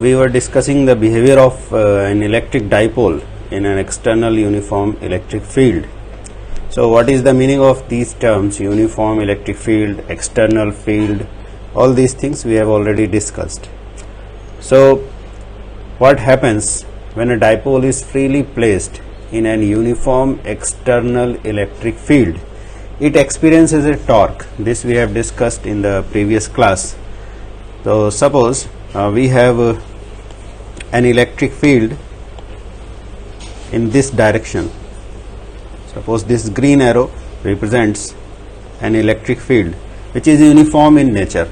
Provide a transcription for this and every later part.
we were discussing the behavior of an electric dipole in an external uniform electric field. So what is the meaning of these terms, uniform electric field, external field? All these things we have already discussed. So what happens when a dipole is freely placed in an uniform external electric field? It experiences a torque. This we have discussed in the previous class. So suppose we have an electric field in this direction. Suppose this green arrow represents an electric field which is uniform in nature.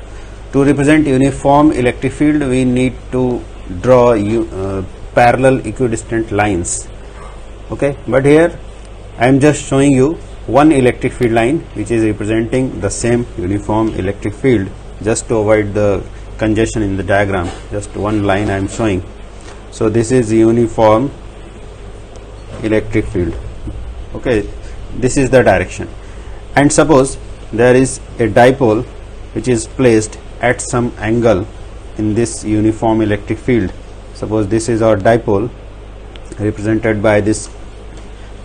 To represent uniform electric field, we need to draw parallel equidistant lines. Okay, but here I am just showing you one electric field line which is representing the same uniform electric field, just to avoid the congestion in the diagram. Just one line I am showing. So this is uniform electric field. Okay, this is the direction, and suppose there is a dipole which is placed at some angle in this uniform electric field. Suppose this is our dipole represented by this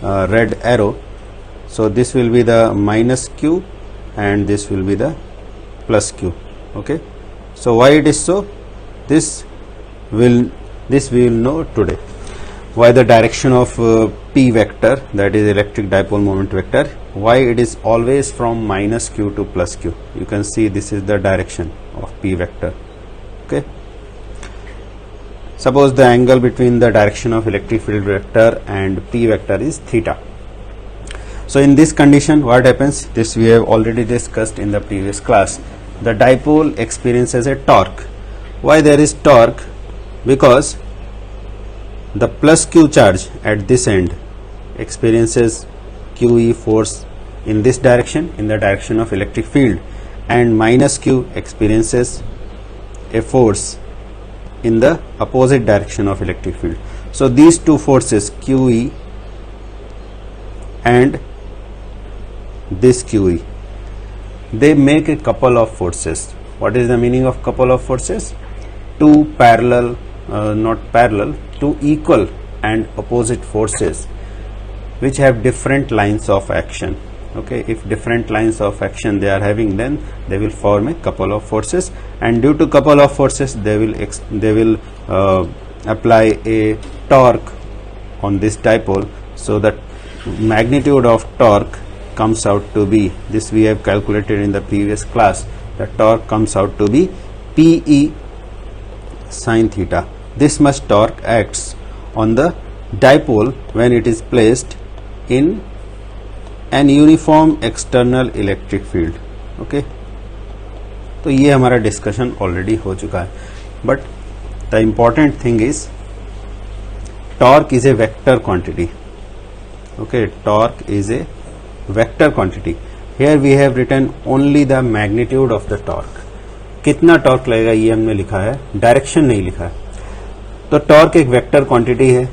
red arrow. So this will be the minus q and this will be the plus q. Okay, so why it is so? This we will know today. Why the direction of p vector, that is electric dipole moment vector, why it is always from minus q to plus q. You can see this is the direction of p vector. Okay, suppose the angle between the direction of electric field vector and p vector is theta. So in this condition what happens? This we have already discussed in the previous class. The dipole experiences a torque. Why there is torque? Because the plus q charge at this end experiences QE force in this direction, in the direction of electric field, and minus q experiences a force in the opposite direction of electric field. So these two forces, QE and this QE, they make a couple of forces. What is the meaning of couple of forces? Two parallel, not parallel, two equal and opposite forces which have different lines of action. Okay, if different lines of action they are having, then they will form a couple of forces, and due to couple of forces they will apply a torque on this dipole. So that magnitude of torque comes out to be, this we have calculated in the previous class, the torque comes out to be PE sin theta. This much torque acts on the dipole when it is placed in an uniform external electric field. Okay, तो ये हमारा discussion already हो चुका है, but the important thing is torque is a vector quantity. Okay, torque is a vector quantity. Here we have written only the magnitude of the torque. कितना torque लगेगा ये हमने लिखा है, डायरेक्शन नहीं लिखा है. तो टॉर्क एक वेक्टर क्वांटिटी है.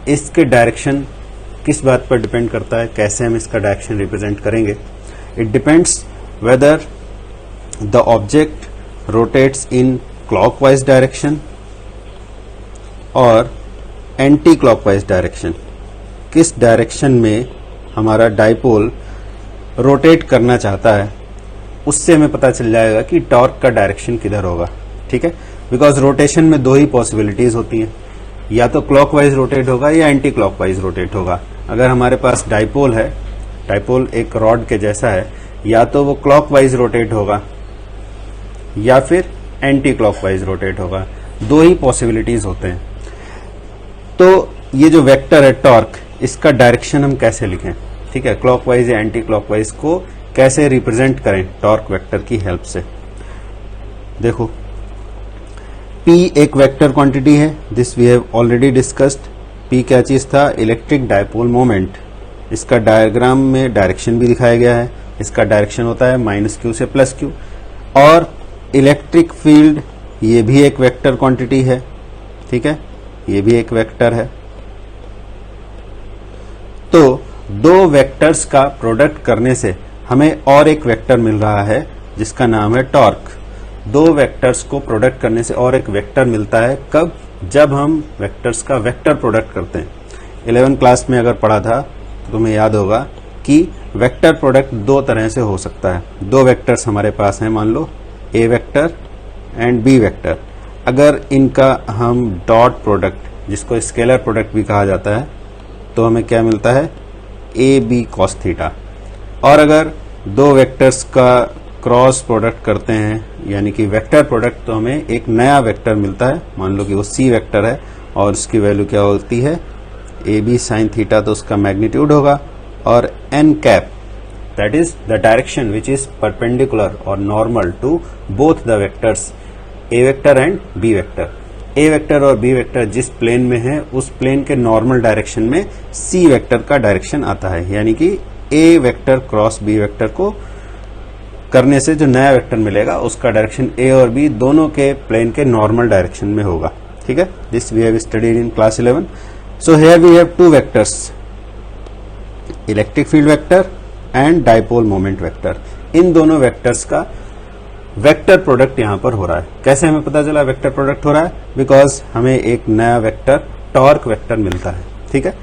इसके डायरेक्शन किस बात पर डिपेंड करता है, कैसे हम इसका डायरेक्शन रिप्रेजेंट करेंगे? It depends whether the object rotates in clockwise direction और एंटी क्लॉकवाइज डायरेक्शन. किस डायरेक्शन में हमारा डाइपोल रोटेट करना चाहता है, उससे हमें पता चल जाएगा कि टॉर्क का डायरेक्शन किधर होगा. ठीक है, बिकॉज रोटेशन में दो ही पॉसिबिलिटीज होती हैं, या तो क्लॉकवाइज रोटेट होगा या एंटी क्लॉकवाइज रोटेट होगा. अगर हमारे पास डाइपोल है, डाइपोल एक रॉड के जैसा है, या तो वो क्लॉकवाइज रोटेट होगा या फिर एंटी क्लॉकवाइज रोटेट होगा. दो ही पॉसिबिलिटीज होते हैं. तो ये जो वेक्टर है टॉर्क, इसका डायरेक्शन हम कैसे लिखें? ठीक है, क्लॉकवाइज या एंटी क्लॉकवाइज को कैसे रिप्रेजेंट करें टॉर्क वेक्टर की हेल्प से? देखो, P एक वेक्टर क्वांटिटी है. This we have already discussed. P क्या चीज था? Electric dipole moment. इसका डायग्राम में डायरेक्शन भी दिखाया गया है. इसका डायरेक्शन होता है माइनस क्यू से प्लस क्यू. और इलेक्ट्रिक फील्ड, ये भी एक वेक्टर क्वांटिटी है. ठीक है, ये भी एक वेक्टर है. तो दो वेक्टर्स का प्रोडक्ट करने से हमें और एक वेक्टर मिल रहा है जिसका नाम है टॉर्क. दो वेक्टर्स को प्रोडक्ट करने से और एक वेक्टर मिलता है। कब? जब हम वेक्टर्स का वेक्टर प्रोडक्ट करते हैं। 11 क्लास में अगर पढ़ा था तो तुम्हें याद होगा कि वेक्टर प्रोडक्ट दो तरह से हो सकता है। दो वेक्टर्स हमारे पास हैं, मान लो A vector and B vector. अगर इनका हम डॉट प्रोडक्ट, जिसको स्केलर प्रोडक्ट भी कहा जाता है, तो हमें क्या मिलता है? A B cos theta. और अगर दो वेक्टर्स का क्रॉस प्रोडक्ट करते हैं, यानी कि वेक्टर प्रोडक्ट, तो हमें एक नया वेक्टर मिलता है। मान लो कि वो सी वेक्टर है और उसकी वैल्यू क्या होती है? ए बी साइन थीटा, तो उसका मैग्नीट्यूड होगा। और n cap, that is the direction which is perpendicular और normal to both the vectors A vector and B vector. A vector और बी वेक्टर जिस प्लेन में है, उस प्लेन के नॉर्मल डायरेक्शन में सी वेक्टर का डायरेक्शन आता है। यानी कि ए वेक्टर क्रॉस बी वेक्टर को करने से जो नया वेक्टर मिलेगा उसका डायरेक्शन ए और बी दोनों के प्लेन के नॉर्मल डायरेक्शन में होगा। ठीक है, this we have studied in class 11। So here we have two vectors, electric field vector and dipole moment vector. इन दोनों वेक्टर्स का वेक्टर प्रोडक्ट यहां पर हो रहा है। कैसे हमें पता चला वेक्टर प्रोडक्ट हो रहा है? बिकॉज हमें एक नया वेक्टर टॉर्क वेक्टर मिलता है। ठीक है,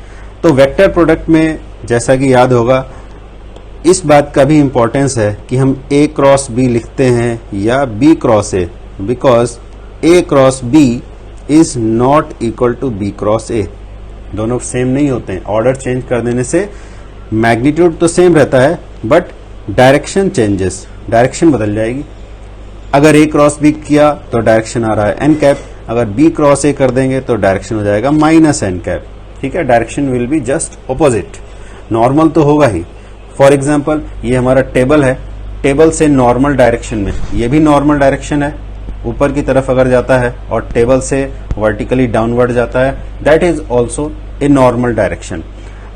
तो वेक्टर प्रोडक्ट में जैसा कि याद होगा, इस बात का भी इंपॉर्टेंस है कि हम ए क्रॉस बी लिखते हैं या B cross A, because A cross B is not equal to B cross A. दोनों सेम नहीं होते हैं। ऑर्डर चेंज कर देने से मैग्नीट्यूड तो सेम रहता है, बट डायरेक्शन चेंजेस, डायरेक्शन बदल जाएगी। अगर ए क्रॉस बी किया तो डायरेक्शन आ रहा है एन कैप, अगर बी क्रॉस ए कर देंगे तो डायरेक्शन हो जाएगा माइनस एन कैप। ठीक है, direction will be just opposite. Normal तो होगा ही। फॉर एग्जाम्पल, ये हमारा टेबल है, टेबल से नॉर्मल डायरेक्शन में, ये भी नॉर्मल डायरेक्शन है, ऊपर की तरफ अगर जाता है और टेबल से वर्टिकली डाउनवर्ड जाता है, that is also a normal direction.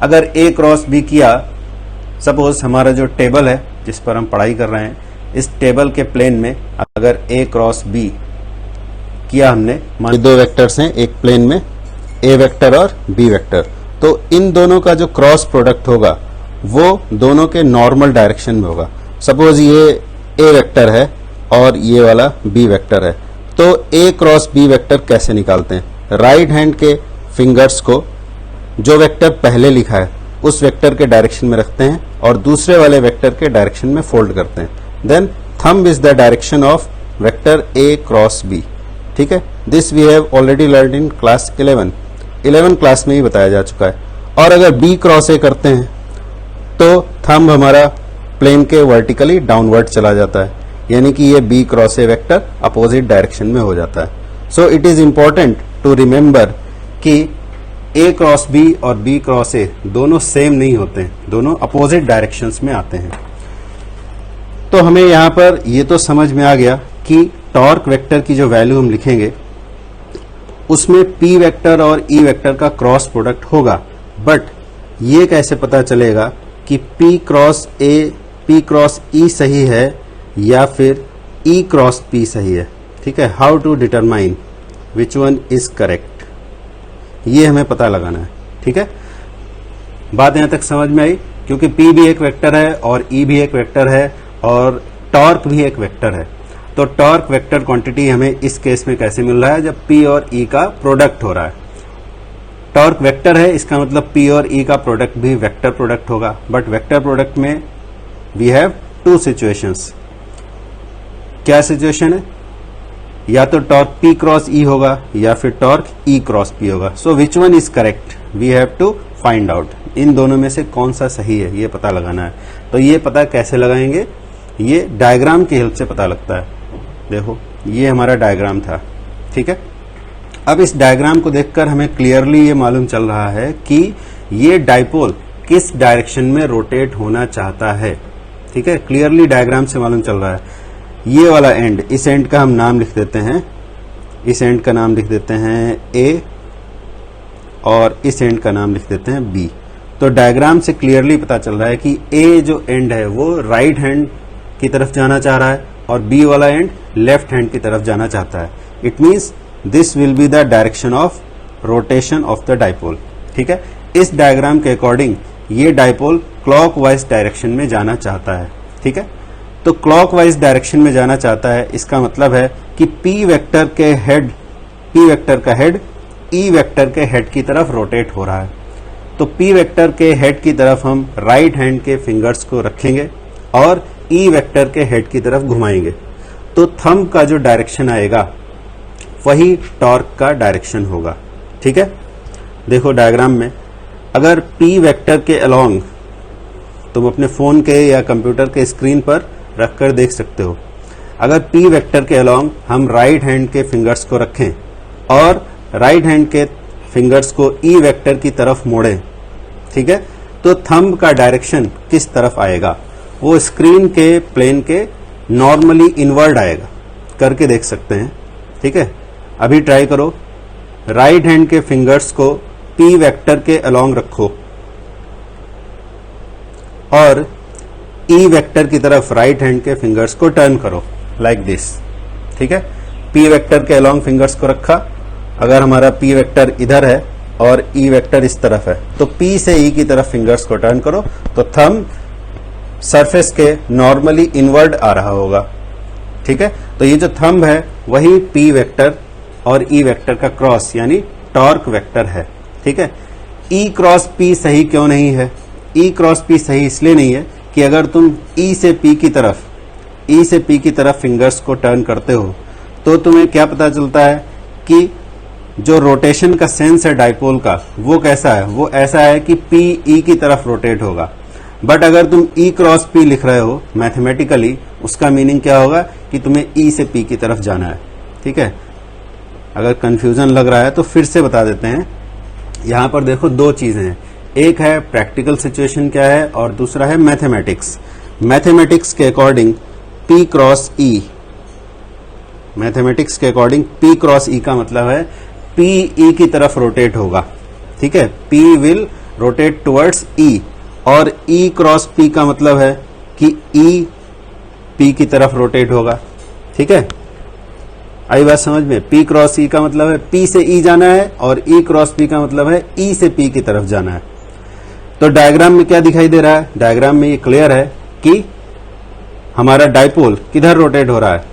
अगर ए क्रॉस बी किया, सपोज हमारा जो टेबल है जिस पर हम पढ़ाई कर रहे हैं, इस टेबल के प्लेन में अगर ए क्रॉस बी किया हमने, मान दो वेक्टर्स हैं एक प्लेन में, ए वेक्टर और बी वेक्टर, तो इन दोनों का जो क्रॉस प्रोडक्ट होगा वो दोनों के नॉर्मल डायरेक्शन में होगा। सपोज ये ए वेक्टर है और ये वाला बी वेक्टर है, तो ए क्रॉस बी वेक्टर कैसे निकालते हैं? राइट हैंड के फिंगर्स को जो वेक्टर पहले लिखा है उस वेक्टर के डायरेक्शन में रखते हैं और दूसरे वाले वेक्टर के डायरेक्शन में फोल्ड करते हैं। Then thumb is the direction of vector A cross B. ठीक है, this we have already learn in class 11 class में ही बताया जा चुका है। और अगर बी क्रॉस ए करते हैं तो थंब हमारा प्लेन के वर्टिकली डाउनवर्ड चला जाता है, यानी कि ये B cross A vector opposite direction में हो जाता है। So it is important to remember कि ए क्रॉस बी और बी क्रॉस ए दोनों सेम नहीं होते हैं, दोनों अपोजिट डायरेक्शंस में आते हैं। तो हमें यहां पर ये तो समझ में आ गया कि टॉर्क वेक्टर की जो वैल्यू हम लिखेंगे उसमें पी वेक्टर और ई वेक्टर का क्रॉस प्रोडक्ट होगा। बट ये कैसे पता चलेगा कि P cross A P cross E सही है या फिर ई क्रॉस पी सही है? ठीक है, how to determine which one is correct, ये हमें पता लगाना है। ठीक है, बात यहां तक समझ में आई? क्योंकि पी भी एक वेक्टर है और ई भी एक वेक्टर है और टॉर्क भी एक वेक्टर है। तो टॉर्क वेक्टर क्वांटिटी हमें इस केस में कैसे मिल रहा है? जब पी और ई का प्रोडक्ट हो रहा है। टॉर्क वेक्टर है, इसका मतलब पी और ई का प्रोडक्ट भी वेक्टर प्रोडक्ट होगा। बट वेक्टर प्रोडक्ट में वी हैव टू सिचुएशंस। क्या सिचुएशन है? या तो टॉर्क पी क्रॉस ई होगा या फिर टॉर्क ई क्रॉस पी होगा। So which one is correct, we have to find out. इन दोनों में से कौन सा सही है ये पता लगाना है। तो ये पता कैसे लगाएंगे? ये डायग्राम की हेल्प से पता लगता है। देखो, ये हमारा डायग्राम था। ठीक है, अब इस डायग्राम को देखकर हमें क्लियरली ये मालूम चल रहा है कि ये डाइपोल किस डायरेक्शन में रोटेट होना चाहता है। ठीक है, क्लियरली डायग्राम से मालूम चल रहा है। ये वाला एंड, इस एंड का हम नाम लिख देते हैं, इस एंड का नाम लिख देते हैं ए और इस एंड का नाम लिख देते हैं बी। तो डायग्राम से क्लियरली पता चल रहा है कि ए जो एंड है वो राइट हैंड की तरफ जाना चाह रहा है और बी वाला एंड लेफ्ट हैंड की तरफ जाना चाहता है। It means this will be the direction of rotation of the dipole. ठीक है, इस डायग्राम के अकॉर्डिंग ये डाइपोल क्लॉकवाइज डायरेक्शन में जाना चाहता है। ठीक है, तो क्लॉकवाइज डायरेक्शन में जाना चाहता है, इसका मतलब है कि पी वेक्टर का हेड ई वेक्टर के हेड की तरफ रोटेट हो रहा है। तो पी वेक्टर के हेड की तरफ हम राइट हैंड के फिंगर्स को रखेंगे और ई वेक्टर के हेड की तरफ घुमाएंगे, तो थंब का जो डायरेक्शन आएगा वही टॉर्क का डायरेक्शन होगा। ठीक है, देखो डायग्राम में अगर पी वेक्टर के अलोंग, तुम अपने फोन के या कंप्यूटर के स्क्रीन पर रखकर देख सकते हो, अगर पी वेक्टर के अलोंग हम राइट हैंड के फिंगर्स को रखें और राइट हैंड के फिंगर्स को ई वेक्टर की तरफ मोड़ें, ठीक है, तो थंब का डायरेक्शन किस तरफ आएगा, वो स्क्रीन के प्लेन के नॉर्मली इनवर्ड आएगा। करके देख सकते हैं। ठीक है, अभी ट्राई करो, राइट हैंड के फिंगर्स को पी वेक्टर के अलोंग रखो और ई वेक्टर की तरफ राइट हैंड के फिंगर्स को टर्न करो लाइक दिस। ठीक है, पी वेक्टर के अलोंग फिंगर्स को रखा, अगर हमारा पी वेक्टर इधर है और ई वेक्टर इस तरफ है, तो पी से ई की तरफ फिंगर्स को टर्न करो तो थंब सरफेस के नॉर्मली इनवर्ड आ रहा होगा। ठीक है, तो ये जो थंब है वही पी वेक्टर और ई वेक्टर का क्रॉस यानी टॉर्क वेक्टर है। ठीक है, ई क्रॉस पी सही क्यों नहीं है? ई क्रॉस पी सही इसलिए नहीं है कि अगर तुम ई से पी की तरफ फिंगर्स को टर्न करते हो तो तुम्हें क्या पता चलता है कि जो रोटेशन का सेंस है डाइपोल का वो कैसा है, वो ऐसा है कि पी ई की तरफ रोटेट होगा। बट अगर तुम ई क्रॉस पी लिख रहे हो मैथमेटिकली, उसका मीनिंग क्या होगा कि तुम्हें ई से पी की तरफ जाना है। ठीक है, अगर कंफ्यूजन लग रहा है तो फिर से बता देते हैं। यहां पर देखो दो चीजें हैं, एक है प्रैक्टिकल सिचुएशन क्या है और दूसरा है मैथमेटिक्स। मैथमेटिक्स के अकॉर्डिंग पी क्रॉस ई, मैथमेटिक्स के अकॉर्डिंग पी क्रॉस ई का मतलब है पी ई की तरफ रोटेट होगा। ठीक है, पी विल रोटेट टुवर्ड्स ई, और ई क्रॉस पी का मतलब है कि ई पी की तरफ रोटेट होगा। ठीक है, आई बात समझ में? पी क्रॉस ई का मतलब है पी से ई जाना है और ई क्रॉस पी का मतलब है ई से पी की तरफ जाना है। तो डायग्राम में क्या दिखाई दे रहा है? डायग्राम में ये क्लियर है कि हमारा डाइपोल किधर रोटेट हो रहा है,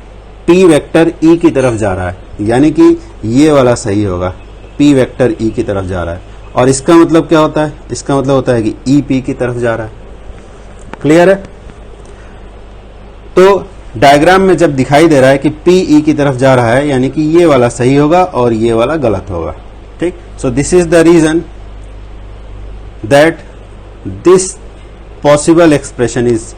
पी वेक्टर ई की तरफ जा रहा है, यानी कि ये वाला सही होगा, पी वेक्टर ई की तरफ जा रहा है। और इसका मतलब क्या होता है? इसका मतलब होता है कि ई पी की तरफ जा रहा है। क्लियर है? तो डायग्राम में जब दिखाई दे रहा है कि पी ई की तरफ जा रहा है, यानी कि ये वाला सही होगा और ये वाला गलत होगा। ठीक, so this is the reason that this possible expression is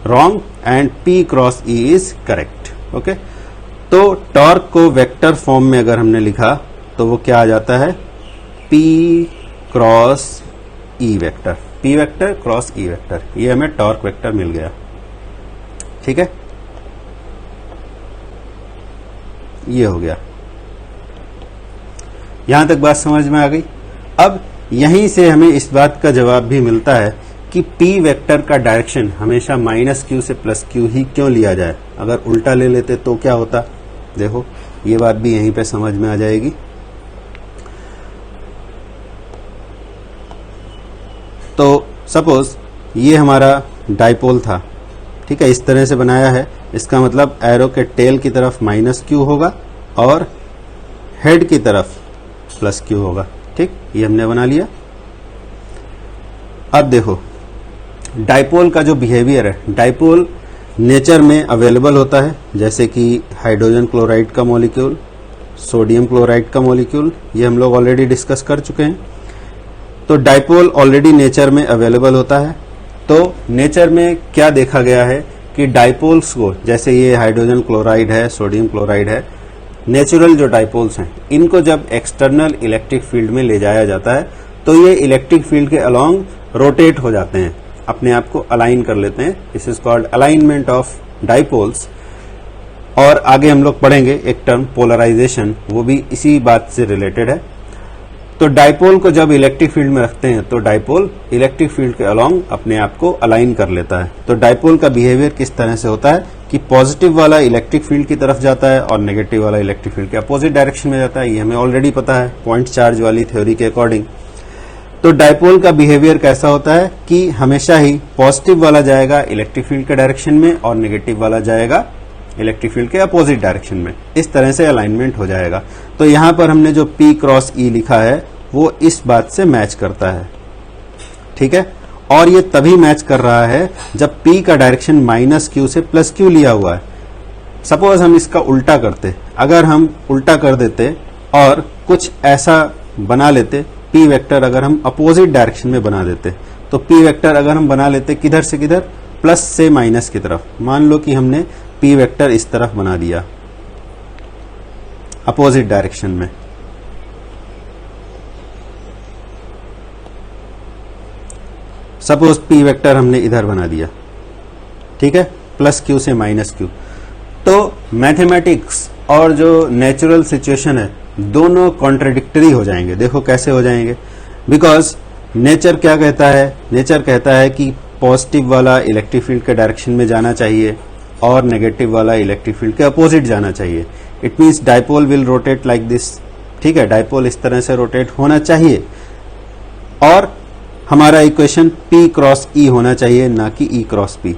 wrong and P cross E is correct. Okay, तो टॉर्क को वेक्टर फॉर्म में अगर हमने लिखा तो वो क्या आ जाता है? P cross E vector, P vector cross E vector, ये हमें टॉर्क वेक्टर मिल गया। ठीक है, ये हो गया। यहां तक बात समझ में आ गई। अब यहीं से हमें इस बात का जवाब भी मिलता है कि पी वेक्टर का डायरेक्शन हमेशा माइनस क्यू से प्लस क्यू ही क्यों लिया जाए। अगर उल्टा ले लेते तो क्या होता? देखो, ये बात भी यहीं पे समझ में आ जाएगी। तो सपोज ये हमारा डाइपोल था, ठीक है, इस तरह से बनाया है, इसका मतलब एरो के टेल की तरफ माइनस क्यू होगा और हेड की तरफ प्लस क्यू होगा। ठीक, ये हमने बना लिया। अब देखो डाइपोल का जो बिहेवियर है, डाइपोल नेचर में अवेलेबल होता है, जैसे कि हाइड्रोजन क्लोराइड का मॉलिक्यूल, सोडियम क्लोराइड का मॉलिक्यूल, ये हम लोग ऑलरेडी डिस्कस कर चुके हैं। तो डाइपोल ऑलरेडी नेचर में अवेलेबल होता है। तो नेचर में क्या देखा गया है कि डाइपोल्स को, जैसे ये हाइड्रोजन क्लोराइड है, सोडियम क्लोराइड है, नेचुरल जो डाइपोल्स हैं, इनको जब एक्सटर्नल इलेक्ट्रिक फील्ड में ले जाया जाता है तो ये इलेक्ट्रिक फील्ड के अलोंग रोटेट हो जाते हैं, अपने आप को अलाइन कर लेते हैं। This is called alignment of dipoles. और आगे हम लोग पढ़ेंगे एक टर्म पोलराइजेशन, वो भी इसी बात से रिलेटेड है। तो डाइपोल को जब इलेक्ट्रिक फील्ड में रखते हैं तो डाइपोल इलेक्ट्रिक फील्ड के अलोंग अपने आप को अलाइन कर लेता है। तो डाइपोल का बिहेवियर किस तरह से होता है कि पॉजिटिव वाला इलेक्ट्रिक फील्ड की तरफ जाता है और नेगेटिव वाला इलेक्ट्रिक फील्ड के अपोजिट डायरेक्शन में जाता है। ये हमें ऑलरेडी पता है पॉइंट चार्ज वाली थ्योरी के अकॉर्डिंग। तो डाइपोल का बिहेवियर कैसा होता है कि हमेशा ही पॉजिटिव वाला जाएगा इलेक्ट्रिक फील्ड के डायरेक्शन में और नेगेटिव वाला जाएगा इलेक्ट्रिक फील्ड के अपोजिट डायरेक्शन में। इस तरह से अलाइनमेंट हो जाएगा। तो यहां पर हमने जो P क्रॉस E लिखा है वो इस बात से मैच करता है, ठीक है। और ये तभी मैच कर रहा है जब P का डायरेक्शन -q से +q लिया हुआ है। सपोज हम इसका उल्टा करते, अगर हम उल्टा कर देते और कुछ ऐसा बना लेते, P वेक्टर अगर हम अपोजिट डायरेक्शन में बना देते, तो P वेक्टर अगर हम बना लेते किधर से किधर, प्लस से माइनस की तरफ। मान लो कि हमने P वेक्टर इस तरफ बना दिया अपोजिट डायरेक्शन में, सपोज P वेक्टर हमने इधर बना दिया, ठीक है, +q से -q। तो मैथमेटिक्स और जो नेचुरल सिचुएशन है दोनों कॉन्ट्रडिक्टरी हो जाएंगे। देखो कैसे हो जाएंगे, बिकॉज नेचर क्या कहता है, नेचर कहता है कि पॉजिटिव वाला इलेक्ट्रिक फील्ड के डायरेक्शन में जाना चाहिए और नेगेटिव वाला इलेक्ट्रिक फील्ड के अपोजिट जाना चाहिए। It means dipole will rotate like this, ठीक है, डाइपोल इस तरह से रोटेट होना चाहिए और हमारा इक्वेशन P क्रॉस E होना चाहिए, ना कि E क्रॉस P।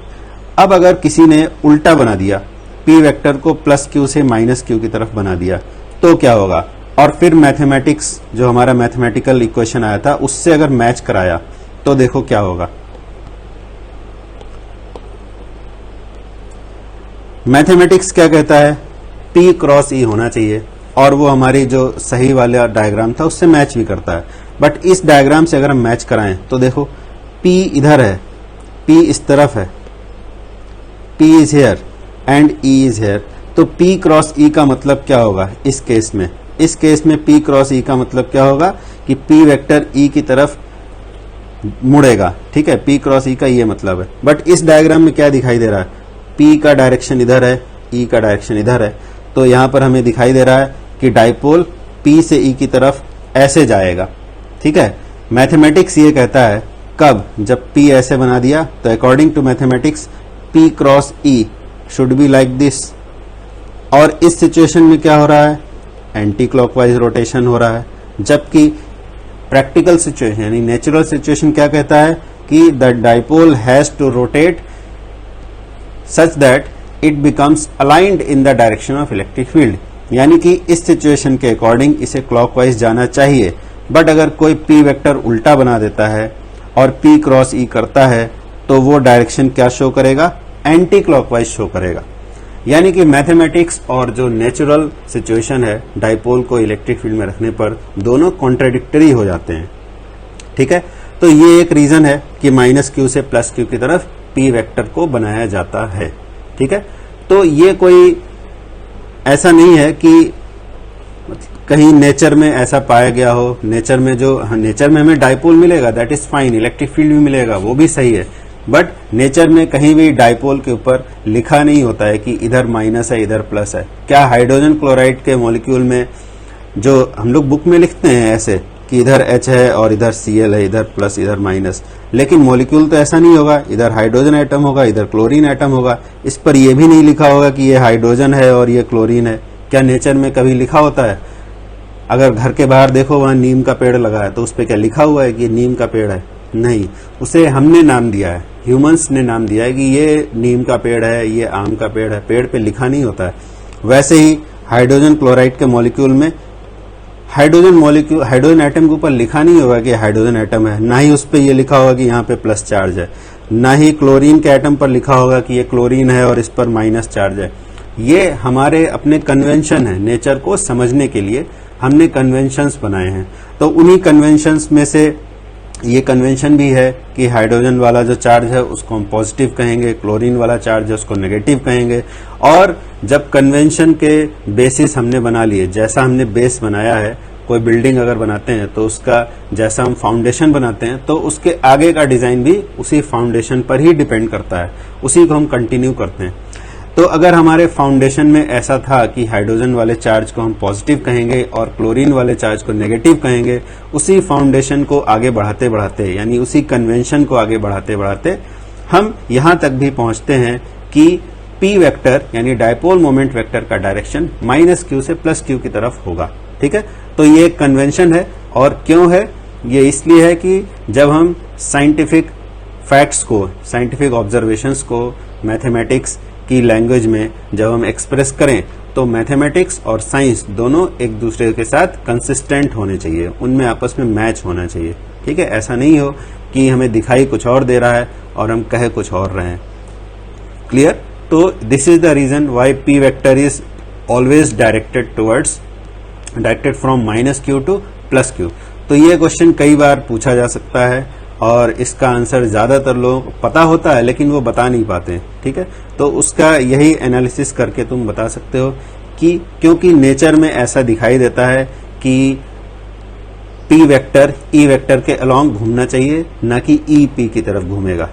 अब अगर किसी ने उल्टा बना दिया, P वेक्टर को +q से -q की तरफ बना दिया, तो क्या होगा, और फिर मैथमेटिक्स जो हमारा मैथमेटिकल इक्वेशन आया था उससे अगर मैच कराया तो देखो क्या होगा। मैथमेटिक्स क्या कहता है, P क्रॉस E होना चाहिए और वो हमारी जो सही वाला डायग्राम था उससे मैच भी करता है। बट इस डायग्राम से अगर हम मैच कराएं तो देखो P इधर है, P इस तरफ है, P is here and E is here. तो P क्रॉस E का मतलब क्या होगा इस केस में, इस केस में P क्रॉस E का मतलब क्या होगा कि P वेक्टर E की तरफ मुड़ेगा, ठीक है, P क्रॉस E का ये मतलब है। बट इस डायग्राम में क्या दिखाई दे रहा है, P का डायरेक्शन इधर है, E का डायरेक्शन इधर है। तो यहां पर हमें दिखाई दे रहा है कि डाइपोल P से E की तरफ ऐसे जाएगा, ठीक है। मैथमेटिक्स ये कहता है कब, जब P ऐसे बना दिया तो according to mathematics P cross E should be like this. और इस सिचुएशन में क्या हो रहा है, एंटी क्लॉकवाइज रोटेशन हो रहा है। जबकि प्रैक्टिकल सिचुएशन यानी नेचुरल सिचुएशन क्या कहता है कि the dipole has to rotate such that it becomes aligned in the direction of electric field, यानी कि इस सिचुएशन के अकॉर्डिंग इसे क्लॉकवाइज जाना चाहिए। बट अगर कोई P वेक्टर उल्टा बना देता है और P क्रॉस E करता है तो वो डायरेक्शन क्या शो करेगा, एंटी क्लॉकवाइज शो करेगा। यानी कि मैथमेटिक्स और जो नेचुरल सिचुएशन है डाइपोल को इलेक्ट्रिक फील्ड में रखने पर दोनों कॉन्ट्राडिक्टरी हो जाते हैं, ठीक है। तो ये एक रीजन है कि -q से +q की तरफ P वेक्टर को बनाया जाता है, ठीक है। तो ये कोई ऐसा नहीं है कि कहीं नेचर में ऐसा पाया गया हो, नेचर में जो नेचर में हमें डाइपोल मिलेगा that is fine, electric field भी मिलेगा वो भी सही है। बट नेचर में कहीं भी डाइपोल के ऊपर लिखा नहीं होता है कि इधर माइनस है इधर प्लस है। क्या हाइड्रोजन क्लोराइड के मॉलिक्यूल में जो हम लोग बुक में लिखते हैं ऐसे कि इधर H है और इधर Cl है, इधर प्लस इधर माइनस, लेकिन मॉलिक्यूल तो ऐसा नहीं होगा, इधर हाइड्रोजन एटम होगा इधर क्लोरीन एटम होगा। इस पर यह भी नहीं लिखा होगा कि ये हाइड्रोजन है और ये क्लोरीन है। क्या नेचर में कभी लिखा होता है? अगर घर के बाहर देखो वहां नीम का पेड़ लगा है तो उस पर क्या लिखा हुआ है कि ये नीम का पेड़ है? नहीं, उसे हमने नाम दिया है, ह्यूमंस ने नाम दिया है कि ये नीम का पेड़ है, ये आम का पेड़ है। पेड़ पे लिखा नहीं होता है। वैसे ही हाइड्रोजन क्लोराइड के मॉलिक्यूल में हाइड्रोजन एटम के ऊपर लिखा नहीं होगा कि हाइड्रोजन एटम है, ना ही उस पर यह लिखा होगा कि यहाँ पे प्लस चार्ज है, ना ही क्लोरीन के एटम पर लिखा होगा कि ये क्लोरीन है और इस पर माइनस चार्ज है। ये हमारे अपने कन्वेंशन है, नेचर को समझने के लिए हमने कन्वेंशंस बनाए हैं। तो उन्हीं कन्वेंशंस में से ये कन्वेंशन भी है कि हाइड्रोजन वाला जो चार्ज है उसको हम पॉजिटिव कहेंगे, क्लोरीन वाला चार्ज है उसको नेगेटिव कहेंगे। और जब कन्वेंशन के बेसिस हमने बना लिए, जैसा हमने बेस बनाया है, कोई बिल्डिंग अगर बनाते हैं तो उसका जैसा हम फाउंडेशन बनाते हैं तो उसके आगे का डिजाइन भी उसी फाउंडेशन पर ही डिपेंड करता है, उसी को हम कंटिन्यू करते हैं। तो अगर हमारे फाउंडेशन में ऐसा था कि हाइड्रोजन वाले चार्ज को हम पॉजिटिव कहेंगे और क्लोरीन वाले चार्ज को नेगेटिव कहेंगे, उसी फाउंडेशन को आगे बढ़ाते बढ़ाते यानी उसी कन्वेंशन को आगे बढ़ाते बढ़ाते हम यहां तक भी पहुंचते हैं कि P वेक्टर यानी डायपोल मोमेंट वेक्टर का डायरेक्शन -q से +q की तरफ होगा। ठीक है, तो ये एक कन्वेंशन है। और क्यों है ये इसलिए है कि जब हम साइंटिफिक फैक्ट्स को, साइंटिफिक ऑब्जर्वेशंस को मैथमेटिक्स की लैंग्वेज में जब हम एक्सप्रेस करें तो मैथमेटिक्स और साइंस दोनों एक दूसरे के साथ कंसिस्टेंट होने चाहिए, उनमें आपस में मैच होना चाहिए। ठीक है, ऐसा नहीं हो कि हमें दिखाई कुछ और दे रहा है और हम कहे कुछ और रहे हैं। क्लियर? तो this is the reason why P vector is always directed from -q to +q। तो ये क्वेश्चन कई बार पूछा जा सकता है और इसका आंसर ज्यादातर लोगों को पता होता है लेकिन वो बता नहीं पाते। ठीक है, तो उसका यही एनालिसिस करके तुम बता सकते हो कि क्योंकि नेचर में ऐसा दिखाई देता है कि पी वेक्टर ई वेक्टर के अलोंग घूमना चाहिए, ना कि ई पी की तरफ घूमेगा।